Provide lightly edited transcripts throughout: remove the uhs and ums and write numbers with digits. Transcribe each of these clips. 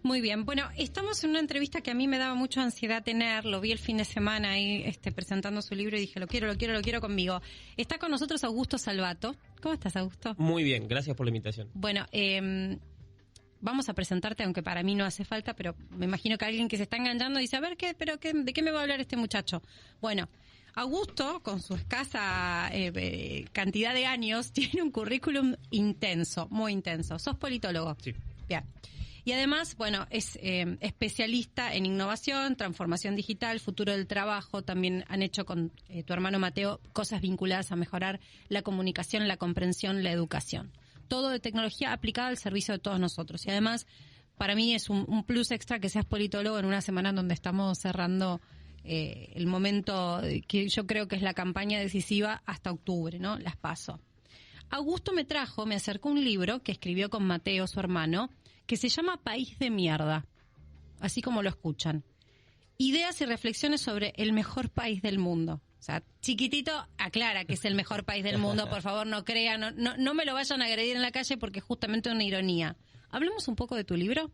Muy bien. Bueno, estamos en una entrevista que a mí me daba mucha ansiedad tener. Lo vi el fin de semana ahí presentando su libro y dije, lo quiero conmigo. Está con nosotros Augusto Salvato. ¿Cómo estás, Augusto? Muy bien, gracias por la invitación. Bueno, vamos a presentarte, aunque para mí no hace falta, pero me imagino que alguien que se está enganchando dice, a ver, ¿de qué me va a hablar este muchacho? Bueno, Augusto, con su escasa cantidad de años, tiene un currículum intenso, muy intenso. ¿Sos politólogo? Sí. Bien. Y además, bueno, es especialista en innovación, transformación digital, futuro del trabajo. También han hecho con tu hermano Mateo cosas vinculadas a mejorar la comunicación, la comprensión, la educación. Todo de tecnología aplicada al servicio de todos nosotros. Y además, para mí es un plus extra que seas politólogo en una semana en donde estamos cerrando el momento que yo creo que es la campaña decisiva hasta octubre, ¿no? Las PASO. Augusto me acercó un libro que escribió con Mateo, su hermano, que se llama País de Mierda, así como lo escuchan. Ideas y reflexiones sobre el mejor país del mundo. O sea, chiquitito, aclara que es el mejor país del mundo, por favor, no crean, no me lo vayan a agredir en la calle porque es justamente una ironía. ¿Hablemos un poco de tu libro?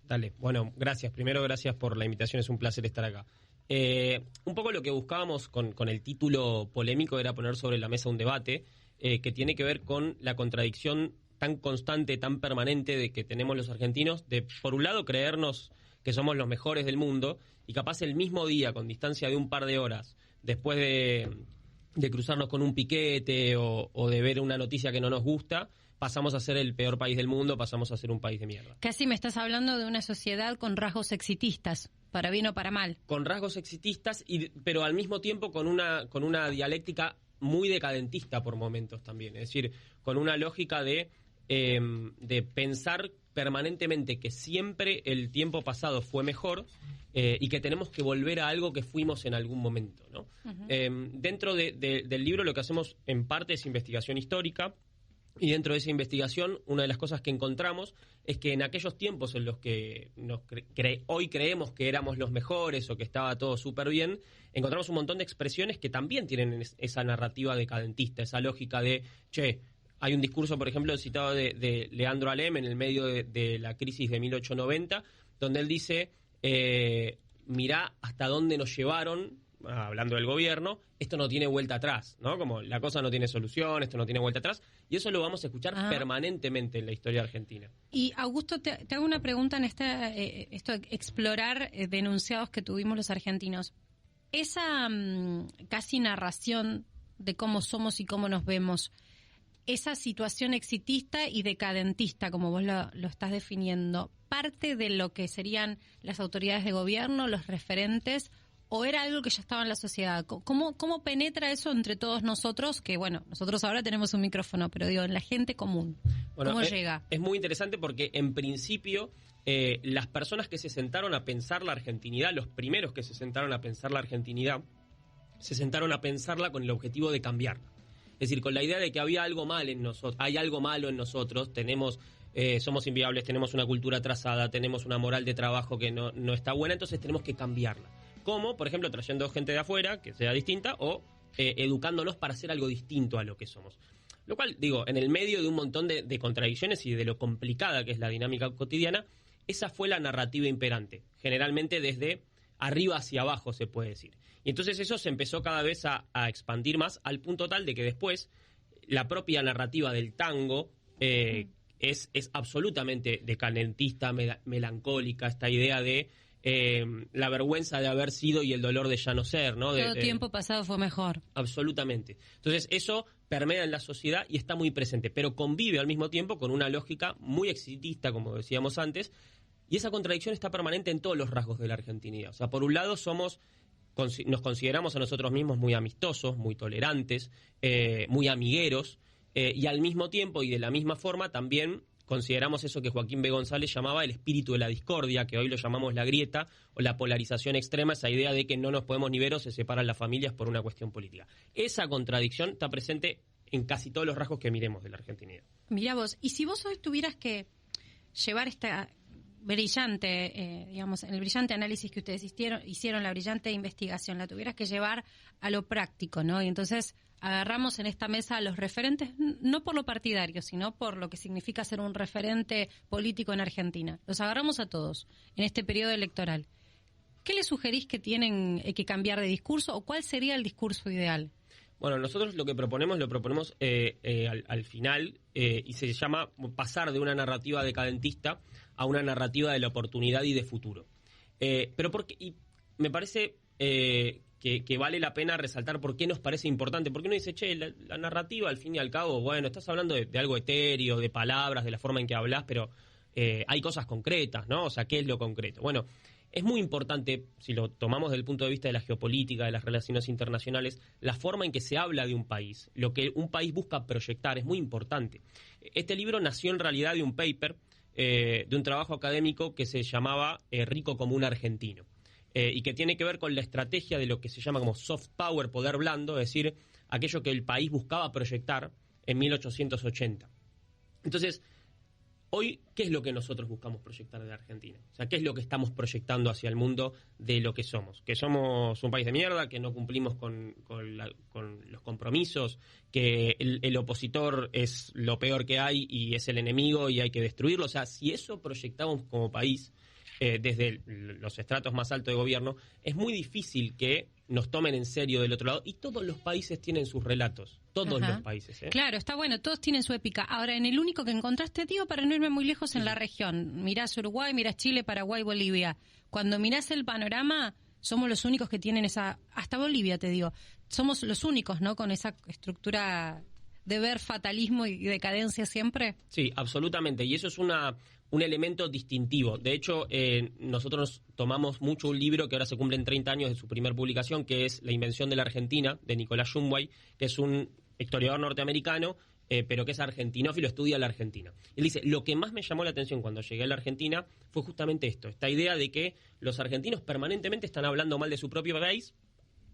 Dale, bueno, gracias. Primero, gracias por la invitación, es un placer estar acá. Un poco lo que buscábamos con el título polémico era poner sobre la mesa un debate que tiene que ver con la contradicción tan constante, tan permanente de que tenemos los argentinos, de por un lado creernos que somos los mejores del mundo y capaz el mismo día, con distancia de un par de horas, después de cruzarnos con un piquete o de ver una noticia que no nos gusta, pasamos a ser el peor país del mundo, pasamos a ser un país de mierda. Casi me estás hablando de una sociedad con rasgos exitistas, para bien o para mal. Con rasgos exitistas, pero al mismo tiempo con una dialéctica muy decadentista por momentos también. Es decir, con una lógica de pensar permanentemente que siempre el tiempo pasado fue mejor y que tenemos que volver a algo que fuimos en algún momento, ¿no? Uh-huh. Dentro del libro lo que hacemos en parte es investigación histórica y dentro de esa investigación una de las cosas que encontramos es que en aquellos tiempos en los que hoy creemos que éramos los mejores o que estaba todo súper bien, encontramos un montón de expresiones que también tienen esa narrativa decadentista, esa lógica de, hay un discurso, por ejemplo, citado de Leandro Alem en el medio de la crisis de 1890, donde él dice, mirá hasta dónde nos llevaron, hablando del gobierno, esto no tiene vuelta atrás, ¿no? Como la cosa no tiene solución, esto no tiene vuelta atrás, y eso lo vamos a escuchar permanentemente en la historia argentina. Y Augusto, te hago una pregunta en esto de explorar denunciados que tuvimos los argentinos. Esa casi narración de cómo somos y cómo nos vemos, esa situación exitista y decadentista, como vos lo estás definiendo, ¿parte de lo que serían las autoridades de gobierno, los referentes, o era algo que ya estaba en la sociedad? ¿Cómo penetra eso entre todos nosotros? Que bueno, nosotros ahora tenemos un micrófono, pero digo, en la gente común. Bueno, ¿cómo llega? Es muy interesante porque en principio las personas que se sentaron a pensar la argentinidad, los primeros que se sentaron a pensar la argentinidad, se sentaron a pensarla con el objetivo de cambiarla. Es decir, con la idea de que había algo mal en nosotros, hay algo malo en nosotros, somos inviables, tenemos una cultura atrasada, tenemos una moral de trabajo que no está buena, entonces tenemos que cambiarla. ¿Cómo? Por ejemplo, trayendo gente de afuera que sea distinta o educándonos para hacer algo distinto a lo que somos. Lo cual, digo, en el medio de un montón de contradicciones y de lo complicada que es la dinámica cotidiana, esa fue la narrativa imperante, generalmente desde arriba hacia abajo, se puede decir. Y entonces eso se empezó cada vez a expandir más, al punto tal de que después la propia narrativa del tango es absolutamente decadentista, melancólica, esta idea de la vergüenza de haber sido y el dolor de ya no ser, ¿no? Todo tiempo pasado fue mejor. Absolutamente. Entonces eso permea en la sociedad y está muy presente, pero convive al mismo tiempo con una lógica muy exitista, como decíamos antes, y esa contradicción está permanente en todos los rasgos de la argentinidad. O sea, por un lado nos consideramos a nosotros mismos muy amistosos, muy tolerantes, muy amigueros, y al mismo tiempo y de la misma forma también consideramos eso que Joaquín B. González llamaba el espíritu de la discordia, que hoy lo llamamos la grieta o la polarización extrema, esa idea de que no nos podemos ni ver o se separan las familias por una cuestión política. Esa contradicción está presente en casi todos los rasgos que miremos de la argentinidad. Mirá vos, y si vos hoy tuvieras que llevar brillante, digamos, en el brillante análisis que ustedes hicieron, la brillante investigación, la tuvieras que llevar a lo práctico, ¿no? Y entonces agarramos en esta mesa a los referentes, no por lo partidario, sino por lo que significa ser un referente político en Argentina. Los agarramos a todos en este periodo electoral. ¿Qué les sugerís que tienen que cambiar de discurso o cuál sería el discurso ideal? Bueno, nosotros lo proponemos al final y se llama pasar de una narrativa decadentista a una narrativa de la oportunidad y de futuro. Y me parece que vale la pena resaltar por qué nos parece importante. Porque uno dice, la narrativa al fin y al cabo, bueno, estás hablando de algo etéreo, de palabras, de la forma en que hablas, pero hay cosas concretas, ¿no? O sea, ¿qué es lo concreto? Bueno, es muy importante, si lo tomamos desde el punto de vista de la geopolítica, de las relaciones internacionales, la forma en que se habla de un país, lo que un país busca proyectar, es muy importante. Este libro nació en realidad de un paper, de un trabajo académico que se llamaba Rico como un argentino, y que tiene que ver con la estrategia de lo que se llama como soft power, poder blando, es decir, aquello que el país buscaba proyectar en 1880. Entonces, hoy, ¿qué es lo que nosotros buscamos proyectar de Argentina? O sea, ¿qué es lo que estamos proyectando hacia el mundo de lo que somos? Que somos un país de mierda, que no cumplimos con los compromisos, que el opositor es lo peor que hay y es el enemigo y hay que destruirlo. O sea, si eso proyectamos como país desde los estratos más altos de gobierno, es muy difícil que nos tomen en serio del otro lado. Y todos los países tienen sus relatos. Todos los países. Claro, está bueno, todos tienen su épica. Ahora, en el único que encontraste, digo, para no irme muy lejos en la región, mirás Uruguay, mirás Chile, Paraguay, Bolivia. Cuando mirás el panorama, somos los únicos que tienen esa... Hasta Bolivia, te digo. Somos los únicos, ¿no? Con esa estructura de ver fatalismo y decadencia siempre. Sí, absolutamente. Y eso es un elemento distintivo. De hecho, nosotros tomamos mucho un libro que ahora se cumplen 30 años de su primer publicación, que es La invención de la Argentina, de Nicolás Shumway, que es un historiador norteamericano, pero que es argentinófilo, estudia la Argentina. Él dice, lo que más me llamó la atención cuando llegué a la Argentina fue justamente esto, esta idea de que los argentinos permanentemente están hablando mal de su propio país,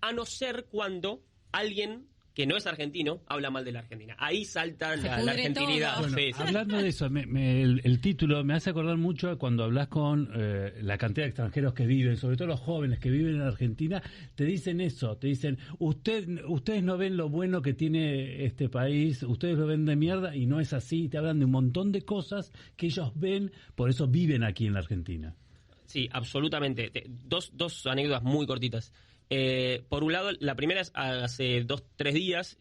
a no ser cuando alguien que no es argentino, habla mal de la Argentina. Ahí salta la argentinidad. Bueno, sí. Hablando de eso, el título me hace acordar mucho a cuando hablas con la cantidad de extranjeros que viven, sobre todo los jóvenes que viven en Argentina, te dicen eso, te dicen, ustedes no ven lo bueno que tiene este país, ustedes lo ven de mierda, y no es así, te hablan de un montón de cosas que ellos ven, por eso viven aquí en la Argentina. Sí, absolutamente. Dos anécdotas muy cortitas. Por un lado, la primera es hace 2-3 días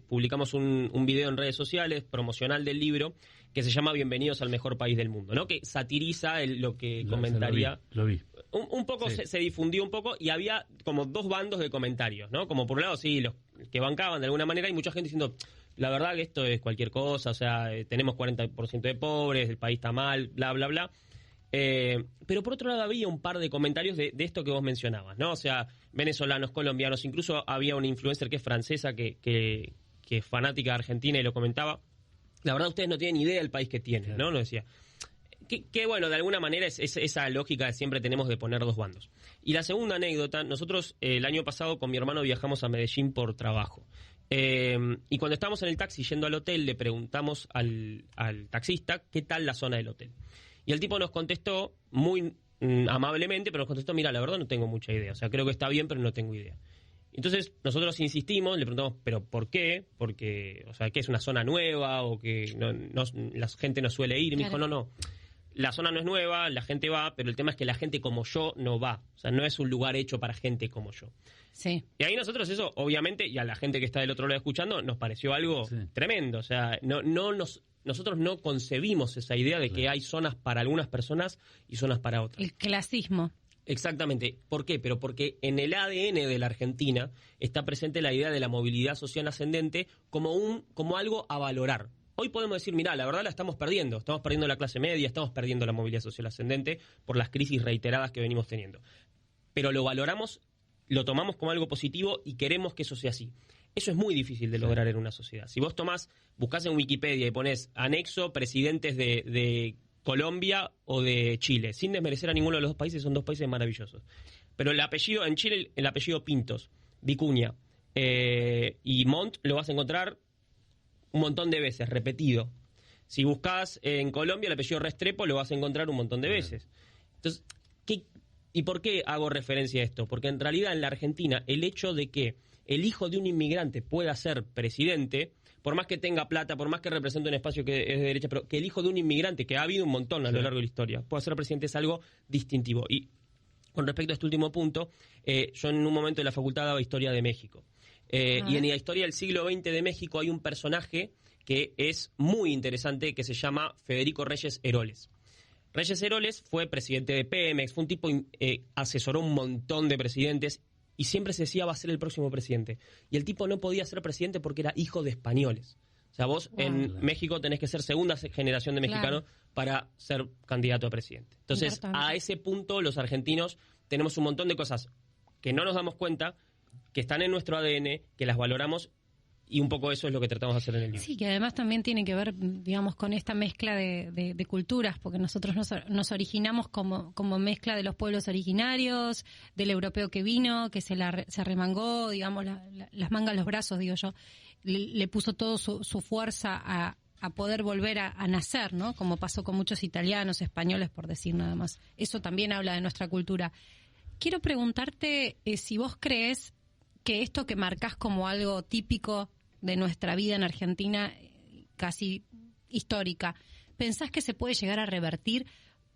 publicamos un video en redes sociales promocional del libro que se llama Bienvenidos al mejor país del mundo, ¿no? Que satiriza lo que comentaría. Lo vi. Un poco sí. se difundió un poco y había como dos bandos de comentarios, ¿no? Como por un lado, sí, los que bancaban de alguna manera y mucha gente diciendo, la verdad que esto es cualquier cosa, o sea, tenemos 40% de pobres, el país está mal, bla, bla, bla. Pero por otro lado había un par de comentarios de esto que vos mencionabas, ¿no? O sea, venezolanos, colombianos, incluso había una influencer que es francesa, que es fanática de Argentina y lo comentaba. La verdad ustedes no tienen idea del país que tienen, ¿no? Nos decía. Que bueno, de alguna manera es esa lógica que siempre tenemos de poner dos bandos. Y la segunda anécdota, nosotros el año pasado con mi hermano viajamos a Medellín por trabajo. Y cuando estábamos en el taxi yendo al hotel, le preguntamos al taxista qué tal la zona del hotel. Y el tipo nos contestó muy amablemente, pero nos contestó, mira, la verdad no tengo mucha idea. O sea, creo que está bien, pero no tengo idea. Entonces, nosotros insistimos, le preguntamos, ¿pero por qué? Porque, o sea, ¿qué es una zona nueva? O que la gente no suele ir. Y me dijo, no, la zona no es nueva, la gente va, pero el tema es que la gente como yo no va. O sea, no es un lugar hecho para gente como yo. Sí. Y ahí nosotros eso, obviamente, y a la gente que está del otro lado escuchando, nos pareció algo tremendo. O sea, nosotros no concebimos esa idea de que hay zonas para algunas personas y zonas para otras. El clasismo. Exactamente. ¿Por qué? Pero porque en el ADN de la Argentina está presente la idea de la movilidad social ascendente como algo a valorar. Hoy podemos decir, mirá, la verdad la estamos perdiendo la clase media, estamos perdiendo la movilidad social ascendente por las crisis reiteradas que venimos teniendo. Pero lo valoramos, lo tomamos como algo positivo y queremos que eso sea así. Eso es muy difícil de lograr en una sociedad. Si vos buscás en Wikipedia y ponés anexo presidentes de Colombia o de Chile, sin desmerecer a ninguno de los dos países, son dos países maravillosos. Pero el apellido, en Chile, el apellido Pintos, Vicuña y Montt lo vas a encontrar un montón de veces, repetido. Si buscas en Colombia el apellido Restrepo, lo vas a encontrar un montón de veces. Entonces, ¿y por qué hago referencia a esto? Porque en realidad en la Argentina el hecho de que el hijo de un inmigrante pueda ser presidente, por más que tenga plata, por más que represente un espacio que es de derecha, pero que el hijo de un inmigrante, que ha habido un montón a lo largo de la historia, pueda ser presidente es algo distintivo. Y con respecto a este último punto, yo en un momento de la facultad daba historia de México. Y en la historia del siglo XX de México hay un personaje que es muy interesante, que se llama Federico Reyes Heroles. Reyes Heroles fue presidente de Pemex, fue un tipo, asesoró un montón de presidentes y siempre se decía va a ser el próximo presidente. Y el tipo no podía ser presidente porque era hijo de españoles. O sea, vos en México tenés que ser segunda generación de mexicanos para ser candidato a presidente. Entonces, a ese punto los argentinos tenemos un montón de cosas que no nos damos cuenta, que están en nuestro ADN, que las valoramos. Y un poco eso es lo que tratamos de hacer en el libro. Sí, que además también tiene que ver, digamos, con esta mezcla de culturas, porque nosotros nos originamos como mezcla de los pueblos originarios, del europeo que vino, que se arremangó, digamos, las mangas, los brazos, digo yo, le puso todo su fuerza a poder volver a nacer, ¿no? Como pasó con muchos italianos, españoles, por decir nada más. Eso también habla de nuestra cultura. Quiero preguntarte si vos crees que esto que marcás como algo típico de nuestra vida en Argentina, casi histórica, ¿pensás que se puede llegar a revertir?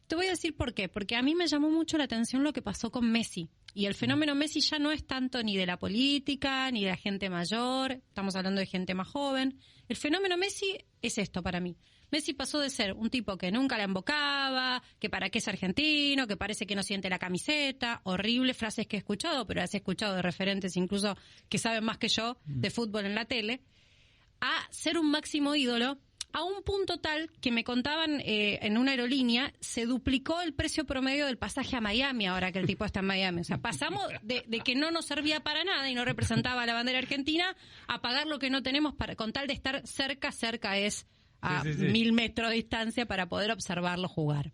Te voy a decir por qué. Porque a mí me llamó mucho la atención lo que pasó con Messi. Y el fenómeno Messi ya no es tanto ni de la política, ni de la gente mayor, estamos hablando de gente más joven. El fenómeno Messi es esto para mí. Messi pasó de ser un tipo que nunca la embocaba, que para qué es argentino, que parece que no siente la camiseta, horribles frases que he escuchado, pero las he escuchado de referentes incluso que saben más que yo de fútbol en la tele, a ser un máximo ídolo, a un punto tal que me contaban en una aerolínea, se duplicó el precio promedio del pasaje a Miami ahora que el tipo está en Miami. O sea, pasamos de que no nos servía para nada y no representaba la bandera argentina a pagar lo que no tenemos con tal de estar cerca es a 1000 metros de distancia para poder observarlo jugar.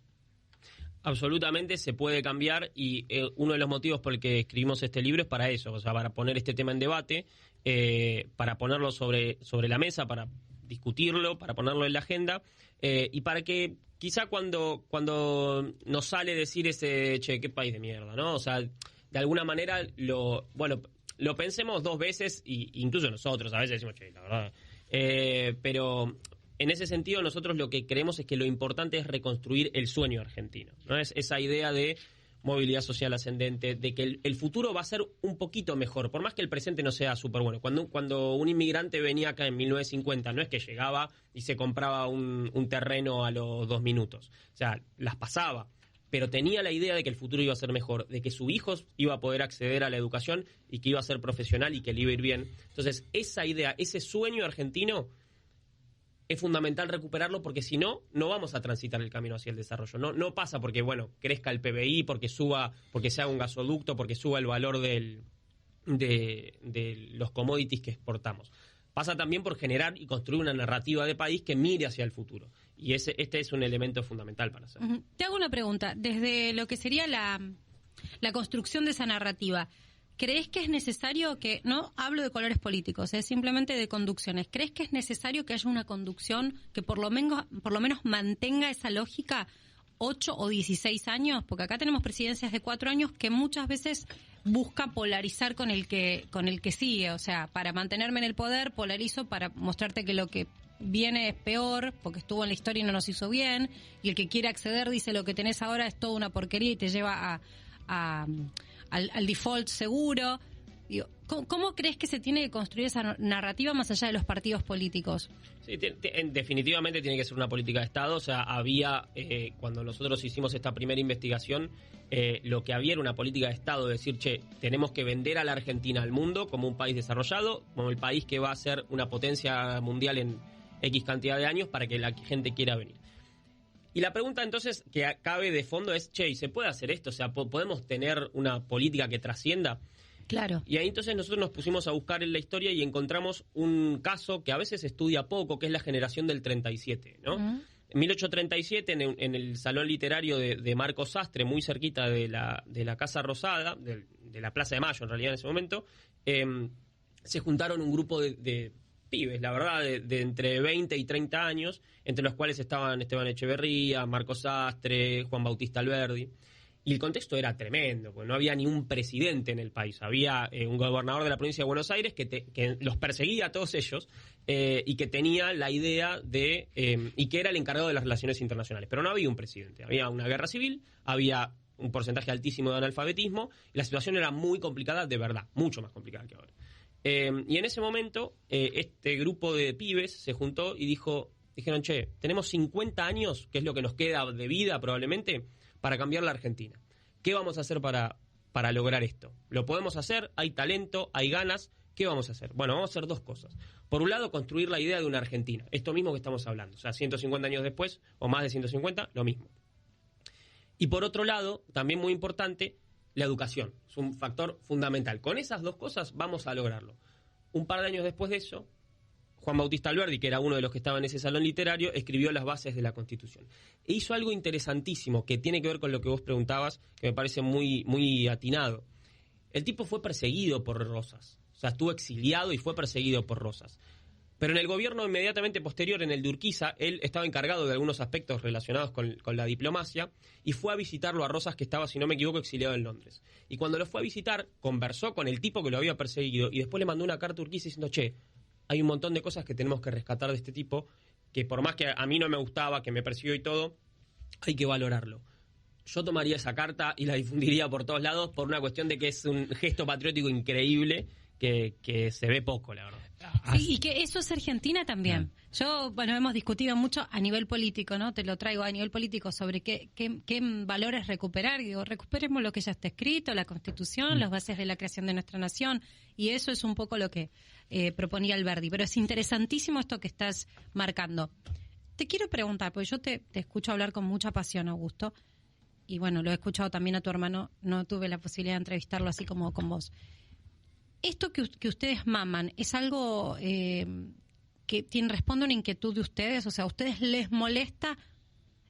Absolutamente se puede cambiar y uno de los motivos por el que escribimos este libro es para eso, o sea, para poner este tema en debate, para ponerlo sobre la mesa, para discutirlo, para ponerlo en la agenda y para que quizá cuando nos sale decir ese, che, qué país de mierda, ¿no? O sea, de alguna manera lo pensemos dos veces, y incluso nosotros a veces decimos, che, la verdad, pero en ese sentido nosotros lo que creemos es que lo importante es reconstruir el sueño argentino, ¿no? Es esa idea de movilidad social ascendente, de que el futuro va a ser un poquito mejor, por más que el presente no sea súper bueno. Cuando un inmigrante venía acá en 1950, no es que llegaba y se compraba un terreno a los 2 minutos, o sea, las pasaba, pero tenía la idea de que el futuro iba a ser mejor, de que su hijo iba a poder acceder a la educación y que iba a ser profesional y que le iba a ir bien. Entonces, esa idea, ese sueño argentino, es fundamental recuperarlo porque si no, no vamos a transitar el camino hacia el desarrollo. No pasa porque, bueno, crezca el PBI, porque se haga un gasoducto, porque suba el valor de los commodities que exportamos. Pasa también por generar y construir una narrativa de país que mire hacia el futuro. Y este es un elemento fundamental para hacerlo. Te hago una pregunta. Desde lo que sería la construcción de esa narrativa, ¿crees que es necesario que, no hablo de colores políticos, simplemente de conducciones, ¿crees que es necesario que haya una conducción que por lo menos mantenga esa lógica 8 o 16 años? Porque acá tenemos presidencias de 4 años que muchas veces busca polarizar con el que sigue. O sea, para mantenerme en el poder, polarizo para mostrarte que lo que viene es peor, porque estuvo en la historia y no nos hizo bien, y el que quiere acceder dice lo que tenés ahora es toda una porquería y te lleva al default seguro. Digo, ¿cómo crees que se tiene que construir esa narrativa más allá de los partidos políticos? Sí, definitivamente tiene que ser una política de Estado. O sea, había, cuando nosotros hicimos esta primera investigación, lo que había era una política de Estado, de decir, che, tenemos que vender a la Argentina al mundo como un país desarrollado, como el país que va a ser una potencia mundial en X cantidad de años para que la gente quiera venir. Y la pregunta entonces que cabe de fondo es, che, ¿se puede hacer esto? O sea, ¿podemos tener una política que trascienda? Claro. Y ahí entonces nosotros nos pusimos a buscar en la historia y encontramos un caso que a veces se estudia poco, que es la generación del 37, ¿no? En 1837, en el Salón Literario de Marcos Sastre, muy cerquita de la Casa Rosada, de la Plaza de Mayo en realidad en ese momento, se juntaron un grupo de pibes, la verdad, de entre 20 y 30 años, entre los cuales estaban Esteban Echeverría, Marcos Sastre, Juan Bautista Alberdi. Y el contexto era tremendo, porque no había ni un presidente en el país. Había un gobernador de la provincia de Buenos Aires que los perseguía a todos ellos y que tenía la idea de... y que era el encargado de las relaciones internacionales. Pero no había un presidente. Había una guerra civil, había un porcentaje altísimo de analfabetismo, y la situación era muy complicada, de verdad, mucho más complicada que ahora. Y en ese momento, este grupo de pibes se juntó y dijeron, che, tenemos 50 años, que es lo que nos queda de vida probablemente, para cambiar la Argentina. ¿Qué vamos a hacer para lograr esto? ¿Lo podemos hacer? ¿Hay talento? ¿Hay ganas? ¿Qué vamos a hacer? Bueno, vamos a hacer dos cosas. Por un lado, construir la idea de una Argentina. Esto mismo que estamos hablando. O sea, 150 años después, o más de 150, lo mismo. Y por otro lado, también muy importante, la educación. Es un factor fundamental. Con esas dos cosas vamos a lograrlo. Un par de años después de eso, Juan Bautista Alberdi, que era uno de los que estaba en ese salón literario, escribió las bases de la Constitución. E hizo algo interesantísimo que tiene que ver con lo que vos preguntabas, que me parece muy, muy atinado. El tipo fue perseguido por Rosas. O sea, estuvo exiliado y fue perseguido por Rosas. Pero en el gobierno inmediatamente posterior, en el de Urquiza, él estaba encargado de algunos aspectos relacionados con la diplomacia y fue a visitarlo a Rosas, que estaba, si no me equivoco, exiliado en Londres. Y cuando lo fue a visitar, conversó con el tipo que lo había perseguido y después le mandó una carta a Urquiza diciendo, che, hay un montón de cosas que tenemos que rescatar de este tipo, que por más que a mí no me gustaba, que me persiguió y todo, hay que valorarlo. Yo tomaría esa carta y la difundiría por todos lados por una cuestión de que es un gesto patriótico increíble que se ve poco, la verdad. Sí, y que eso es Argentina también. Yo, bueno, hemos discutido mucho a nivel político, ¿no? Te lo traigo a nivel político sobre qué valores recuperar. Y digo, recuperemos lo que ya está escrito, la Constitución, las bases de la creación de nuestra nación. Y eso es un poco lo que proponía Alberdi. Pero es interesantísimo esto que estás marcando. Te quiero preguntar, porque yo te escucho hablar con mucha pasión, Augusto. Y bueno, lo he escuchado también a tu hermano. No tuve la posibilidad de entrevistarlo así como con vos. ¿Esto que ustedes maman es algo que responde a una inquietud de ustedes? O sea, ¿a ustedes les molesta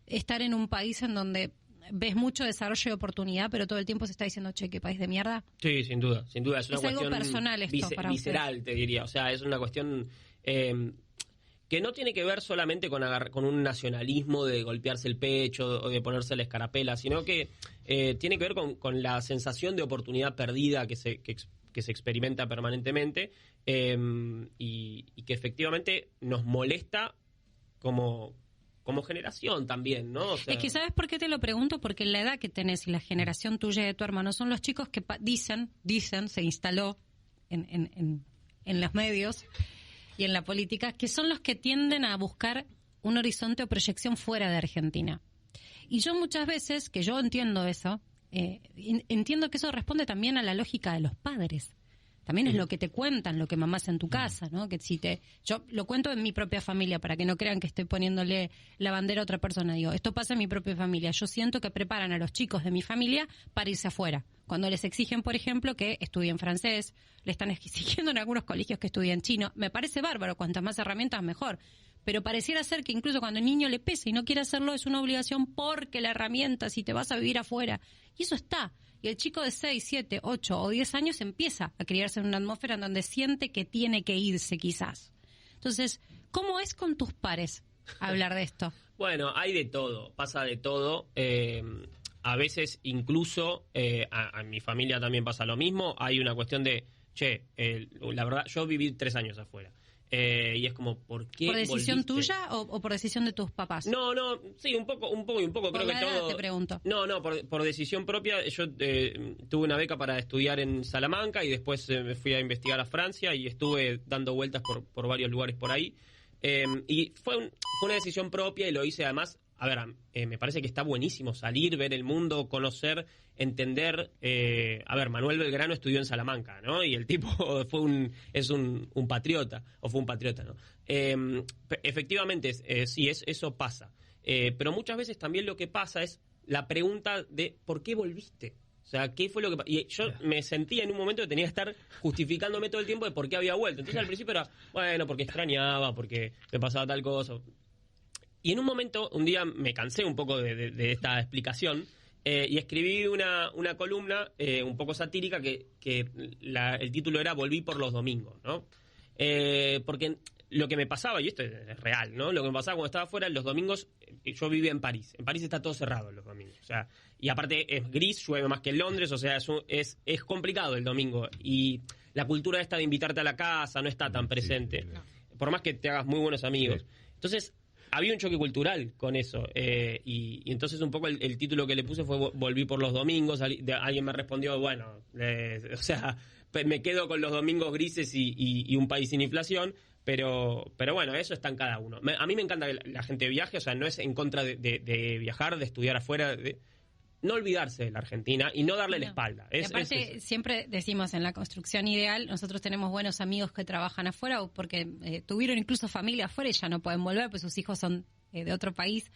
estar en un país en donde ves mucho desarrollo y oportunidad, pero todo el tiempo se está diciendo, che, qué país de mierda? Sí, sin duda. Es una cuestión algo personal esto para visceral, ustedes. Te diría. O sea, es una cuestión que no tiene que ver solamente con un nacionalismo de golpearse el pecho o de ponerse la escarapela, sino que tiene que ver con la sensación de oportunidad perdida que se experimenta permanentemente y que efectivamente nos molesta como generación también, ¿no? O sea, es que, ¿sabes por qué te lo pregunto? Porque la edad que tenés y la generación tuya y de tu hermano son los chicos que dicen, se instaló en los medios y en la política, que son los que tienden a buscar un horizonte o proyección fuera de Argentina. Y yo muchas veces, que yo entiendo eso, entiendo que eso responde también a la lógica de los padres. También es lo que te cuentan, lo que mamás en tu casa, ¿no? Que yo lo cuento en mi propia familia para que no crean que estoy poniéndole la bandera a otra persona. Digo, esto pasa en mi propia familia. Yo siento que preparan a los chicos de mi familia para irse afuera. Cuando les exigen, por ejemplo, que estudien francés, le están exigiendo en algunos colegios que estudien chino. Me parece bárbaro, cuantas más herramientas mejor. Pero pareciera ser que incluso cuando el niño le pesa y no quiere hacerlo es una obligación porque la herramienta, si te vas a vivir afuera. Y eso está. Y el chico de 6, 7, 8 o 10 años empieza a criarse en una atmósfera en donde siente que tiene que irse quizás. Entonces, ¿cómo es con tus pares hablar de esto? Bueno, hay de todo, pasa de todo. A veces incluso a mi familia también pasa lo mismo. Hay una cuestión de, la verdad, yo viví 3 años afuera. Y es como, ¿por qué ¿Por decisión volviste? tuya o por decisión de tus papás? No, sí, un poco. Por Creo la que edad todo. te pregunto. No, por decisión propia. Yo tuve una beca para estudiar en Salamanca y después me fui a investigar a Francia y estuve dando vueltas por varios lugares por ahí. Y fue una decisión propia y lo hice además. A ver, me parece que está buenísimo salir, ver el mundo, conocer, entender. A ver, Manuel Belgrano estudió en Salamanca, ¿no? Y el tipo es un patriota, o fue un patriota, ¿no? Efectivamente, sí, eso pasa. Pero muchas veces también lo que pasa es la pregunta de ¿por qué volviste? O sea, ¿qué fue lo que pasó? Y yo me sentía en un momento que tenía que estar justificándome todo el tiempo de por qué había vuelto. Entonces al principio era, bueno, porque extrañaba, porque me pasaba tal cosa. Y en un momento, un día me cansé un poco de esta explicación y escribí una columna un poco satírica que el título era Volví por los domingos, ¿no? Porque lo que me pasaba, y esto es real, ¿no? Lo que me pasaba cuando estaba afuera, los domingos, yo vivía en París. En París está todo cerrado los domingos. O sea, y aparte es gris, llueve más que en Londres, o sea, es complicado el domingo. Y la cultura esta de invitarte a la casa no está tan presente. Sí, claro. Por más que te hagas muy buenos amigos. Sí. Entonces, había un choque cultural con eso. Y entonces un poco el título que le puse fue Volví por los domingos. Alguien me respondió, bueno, o sea, me quedo con los domingos grises y un país sin inflación. Pero bueno, eso está en cada uno. A mí me encanta que la gente viaje, o sea, no es en contra de viajar, de estudiar afuera, de no olvidarse de la Argentina y no darle la espalda. Aparte, siempre decimos en la construcción ideal, nosotros tenemos buenos amigos que trabajan afuera o porque tuvieron incluso familia afuera y ya no pueden volver, pues sus hijos son de otro país.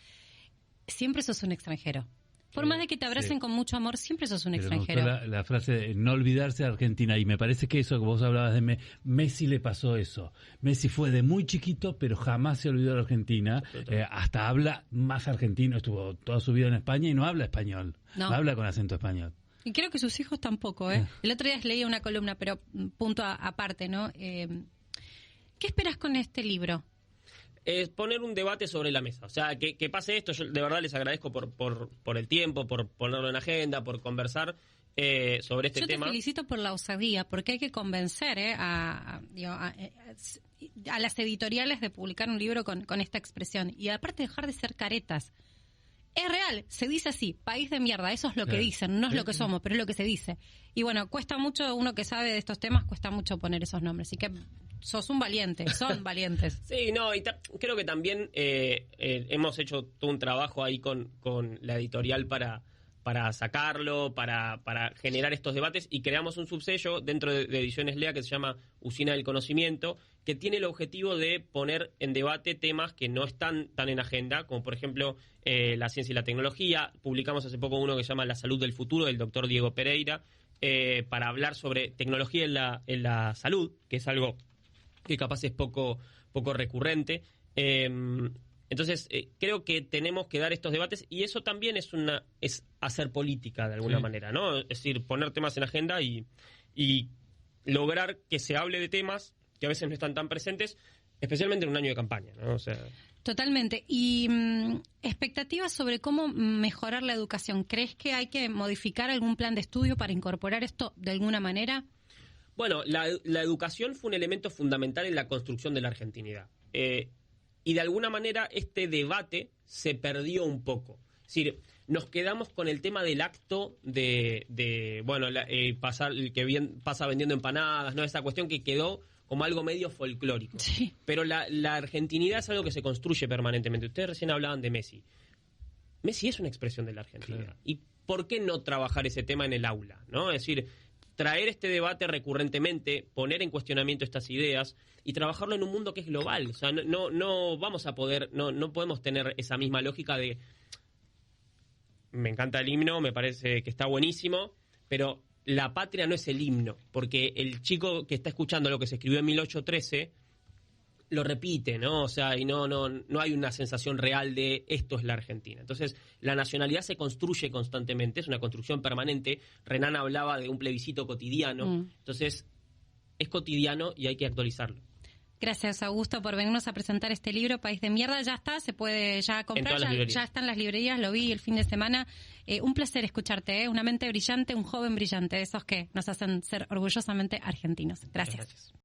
Siempre sos un extranjero. Por más de que te abracen con mucho amor, siempre sos un extranjero. La frase de no olvidarse de Argentina, y me parece que eso que vos hablabas de Messi le pasó eso. Messi fue de muy chiquito, pero jamás se olvidó de Argentina. Hasta habla más argentino, estuvo toda su vida en España y no habla español. No habla con acento español. Y creo que sus hijos tampoco, ¿eh? El otro día leía una columna, pero punto aparte, ¿no? ¿Qué esperas con este libro? Es poner un debate sobre la mesa. O sea, que pase esto. Yo de verdad les agradezco por el tiempo, por ponerlo en agenda, por conversar sobre este tema. Yo te felicito por la osadía, porque hay que convencer a las editoriales de publicar un libro con esta expresión. Y aparte dejar de ser caretas. Es real, se dice así, país de mierda, eso es lo que dicen, no es lo que somos, pero es lo que se dice. Y bueno, cuesta mucho, uno que sabe de estos temas, cuesta mucho poner esos nombres. Así que sos un valiente, son valientes. Sí, no, y creo que también hemos hecho todo un trabajo ahí con la editorial para sacarlo, para generar estos debates, y creamos un subsello dentro de Ediciones Lea que se llama Usina del Conocimiento, que tiene el objetivo de poner en debate temas que no están tan en agenda, como por ejemplo la ciencia y la tecnología. Publicamos hace poco uno que se llama La salud del futuro, del doctor Diego Pereira, para hablar sobre tecnología en la salud, que es algo que capaz es poco recurrente. Entonces, creo que tenemos que dar estos debates, y eso también es hacer política de alguna manera, ¿no? Es decir, poner temas en agenda y lograr que se hable de temas que a veces no están tan presentes, especialmente en un año de campaña, ¿no? O sea, totalmente. Y expectativas sobre cómo mejorar la educación. ¿Crees que hay que modificar algún plan de estudio para incorporar esto de alguna manera? Bueno, la educación fue un elemento fundamental en la construcción de la argentinidad. Y de alguna manera este debate se perdió un poco. Es decir, nos quedamos con el tema del acto de pasar, el que pasa vendiendo empanadas, ¿no? Esa cuestión que quedó como algo medio folclórico. Sí. Pero la argentinidad es algo que se construye permanentemente. Ustedes recién hablaban de Messi. Messi es una expresión de la Argentina. Claro. ¿Y por qué no trabajar ese tema en el aula, ¿no? Es decir, traer este debate recurrentemente, poner en cuestionamiento estas ideas y trabajarlo en un mundo que es global. O sea, no vamos a poder, no podemos tener esa misma lógica de me encanta el himno, me parece que está buenísimo, pero la patria no es el himno, porque el chico que está escuchando lo que se escribió en 1813 lo repite, ¿no? O sea, y no hay una sensación real de esto es la Argentina. Entonces, la nacionalidad se construye constantemente, es una construcción permanente. Renan hablaba de un plebiscito cotidiano. Entonces, es cotidiano y hay que actualizarlo. Gracias, Augusto, por venirnos a presentar este libro, País de Mierda. Ya está, se puede ya comprar, ya está en las librerías, lo vi el fin de semana. Un placer escucharte, una mente brillante, un joven brillante, de esos que nos hacen ser orgullosamente argentinos. Gracias.